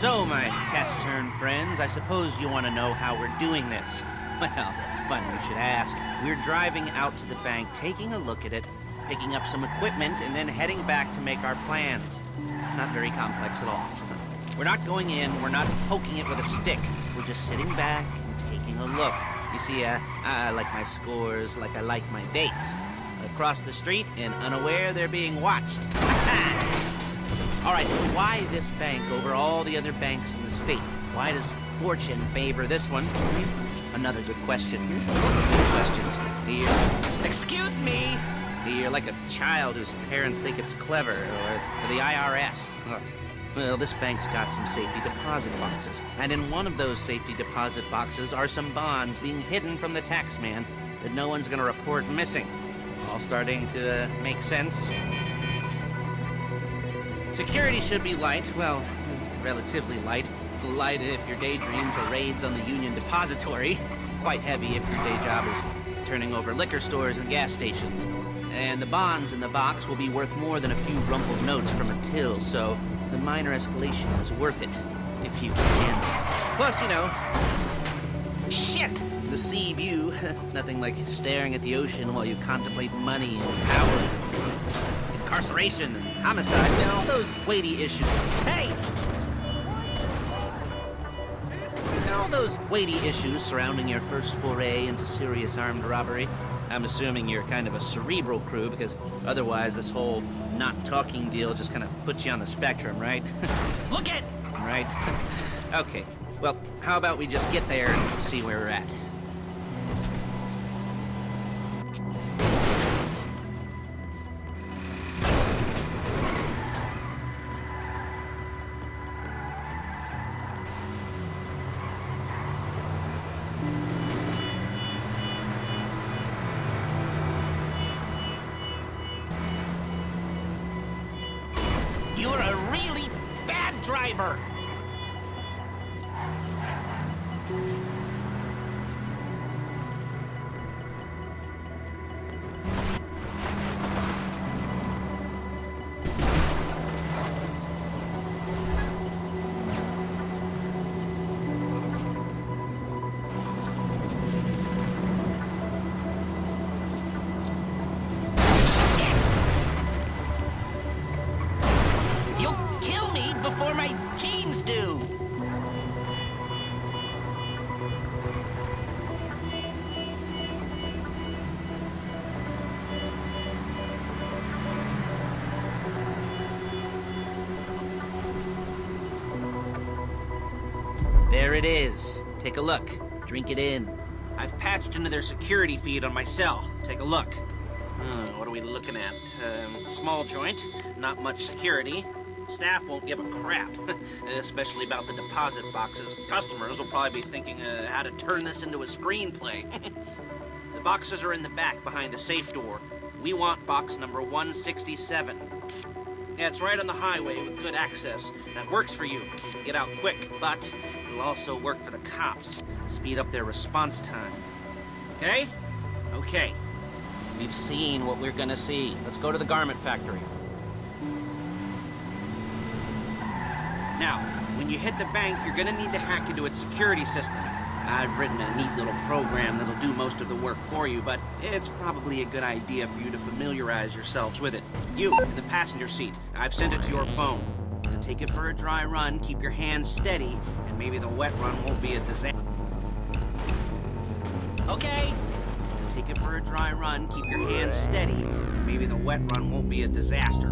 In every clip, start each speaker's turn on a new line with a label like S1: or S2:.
S1: So, my taciturn friends, I suppose you want to know how we're doing this. Well, funny you should ask. We're driving out to the bank, taking a look at it, picking up some equipment, and then heading back to make our plans. Not very complex at all. We're not going in, we're not poking it with a stick. We're just sitting back and taking a look. You see, I like my scores like I like my dates. Across the street and unaware they're being watched. All right, so why this bank over all the other banks in the state? Why does fortune favor this one? Another good question. Good questions. Here. Excuse me! You're like a child whose parents think it's clever, or the IRS. Well, this bank's got some safety deposit boxes, and in one of those safety deposit boxes are some bonds being hidden from the tax man that no one's gonna report missing. All starting to make sense. Security should be light, well, relatively light. Light if your daydreams are raids on the Union Depository. Quite heavy if your day job is turning over liquor stores and gas stations. And the bonds in the box will be worth more than a few rumpled notes from a till, so the minor escalation is worth it, if you can. Plus, you know... Shit! The sea view. Nothing like staring at the ocean while you contemplate money and power. Incarceration and homicide, and all those weighty issues. Hey! All those weighty issues surrounding your first foray into serious armed robbery. I'm assuming you're kind of a cerebral crew, because otherwise this whole not talking deal just kind of puts you on the spectrum, right? Look it! Right? Okay, well, how about we just get there and see where we're at? You're a really bad driver! Before my jeans do. There it is. Take a look. Drink it in. I've patched into their security feed on my cell. Take a look. What are we looking at? Small joint, not much security. Staff won't give a crap, especially about the deposit boxes. Customers will probably be thinking how to turn this into a screenplay. The boxes are in the back behind a safe door. We want box number 167. Yeah, it's right on the highway with good access. That works for you. Get out quick, but it'll also work for the cops. Speed up their response time. Okay? Okay. We've seen what we're gonna see. Let's go to the garment factory. Now, when you hit the bank, you're gonna need to hack into its security system. I've written a neat little program that'll do most of the work for you, but it's probably a good idea for you to familiarize yourselves with it. You, in the passenger seat, I've sent it to your phone. Take it for a dry run, keep your hands steady, and maybe the wet run won't be a disaster. Okay. Take it for a dry run, keep your hands steady, and maybe the wet run won't be a disaster.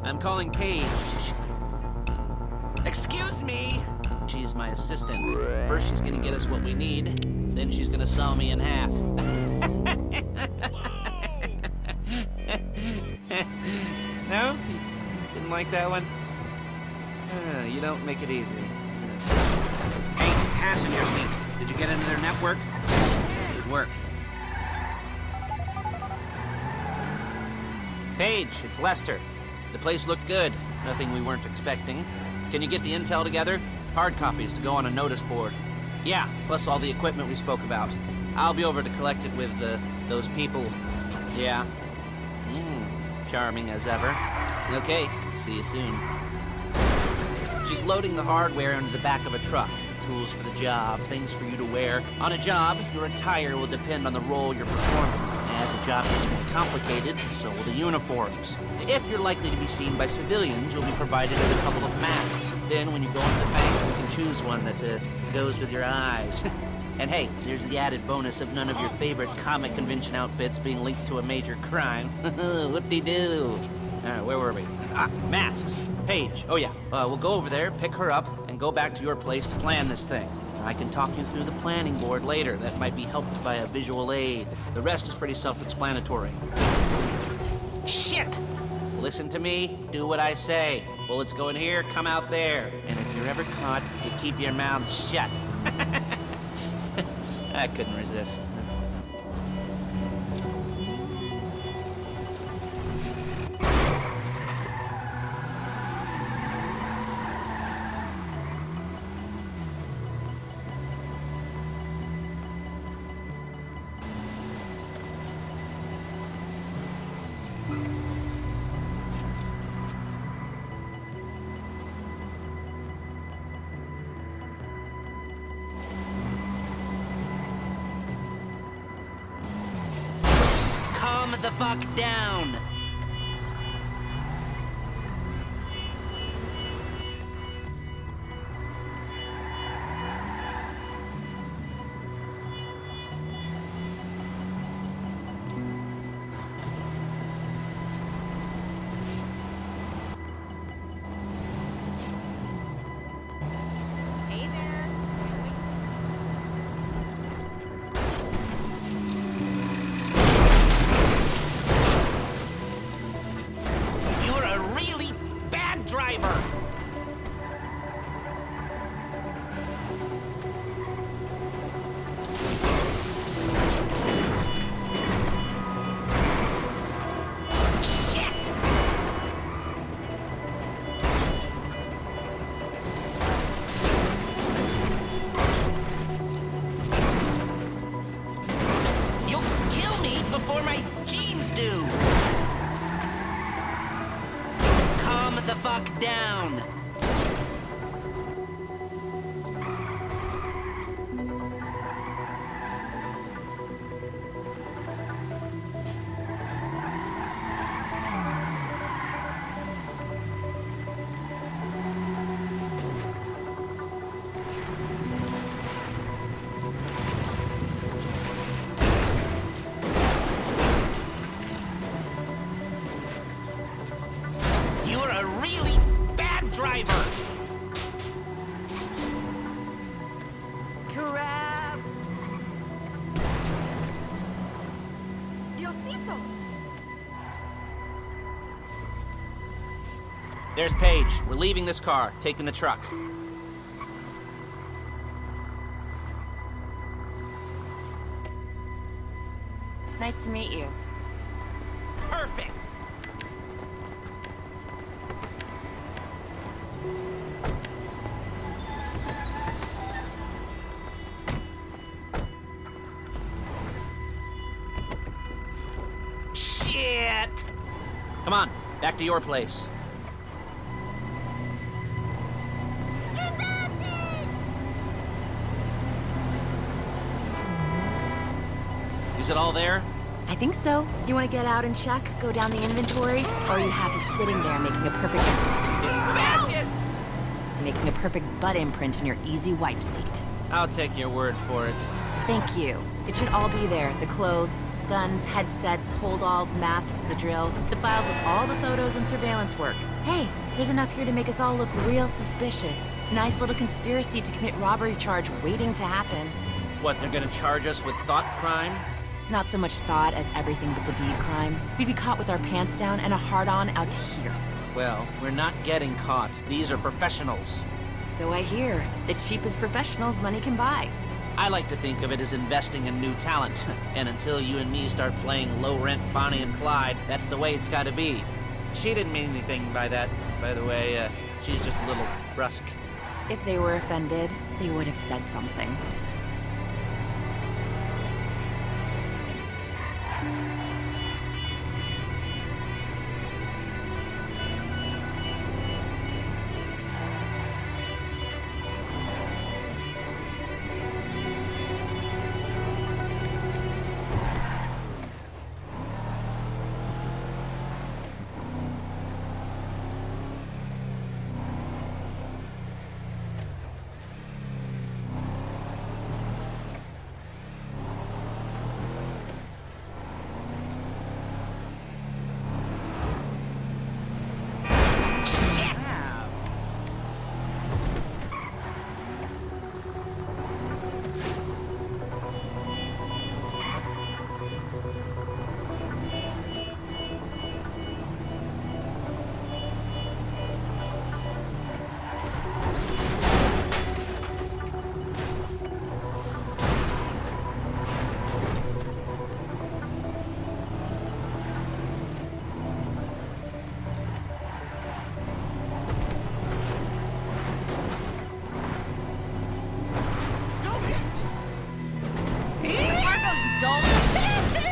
S1: I'm calling Paige. Excuse me? She's my assistant. First she's gonna get us what we need, then she's gonna saw me in half. No? Didn't like that one? You don't make it easy. Hey, passenger seat. Did you get into their network? Good work. Paige, it's Lester. The place looked good. Nothing we weren't expecting. Can you get the intel together? Hard copies to go on a notice board. Yeah, plus all the equipment we spoke about. I'll be over to collect it with, those people. Yeah. Charming as ever. Okay, see you soon. She's loading the hardware into the back of a truck. Tools for the job, things for you to wear. On a job, your attire will depend on the role you're performing. As the job gets more complicated, so will the uniforms. If you're likely to be seen by civilians, you'll be provided with a couple of masks. Then when you go into the bank, you can choose one that goes with your eyes. And hey, there's the added bonus of none of your favorite comic convention outfits being linked to a major crime. Whoop-de-doo. Where were we? Masks. Paige. Oh yeah, we'll go over there, pick her up, and go back to your place to plan this thing. I can talk you through the planning board later. That might be helped by a visual aid. The rest is pretty self-explanatory. Shit! Listen to me, do what I say. Bullets go in here, come out there. And if you're ever caught, you keep your mouth shut. I couldn't resist. Calm the fuck down!
S2: Hey there.
S1: You're a really bad driver! Shit! You'll kill me before my jeans do! Calm the fuck down! You're a really bad driver! Crap!
S2: Diosito.
S1: There's Paige. We're leaving this car, taking the truck.
S3: Nice to meet you.
S1: Perfect! Shit! Come on, back to your place. Is it all there?
S3: I think so. You want to get out and check? Go down the inventory? Or are you happy sitting there making a perfect...
S1: Fascists!
S3: Making a perfect butt imprint in your easy wipe seat?
S1: I'll take your word for it.
S3: Thank you. It should all be there. The clothes, guns, headsets, holdalls, masks, the drill, the files with all the photos and surveillance work. Hey, there's enough here to make us all look real suspicious. Nice little conspiracy to commit robbery charge waiting to happen.
S1: What, they're gonna charge us with thought crime?
S3: Not so much thought as everything but the deed crime. We'd be caught with our pants down and a hard-on out to here.
S1: Well, we're not getting caught. These are professionals.
S3: So I hear. The cheapest professionals money can buy.
S1: I like to think of it as investing in new talent. And until you and me start playing low-rent Bonnie and Clyde, that's the way it's gotta be. She didn't mean anything by that, by the way. She's just a little brusque.
S3: If they were offended, they would have said something.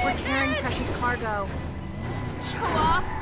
S3: We're carrying precious cargo.
S2: Show off.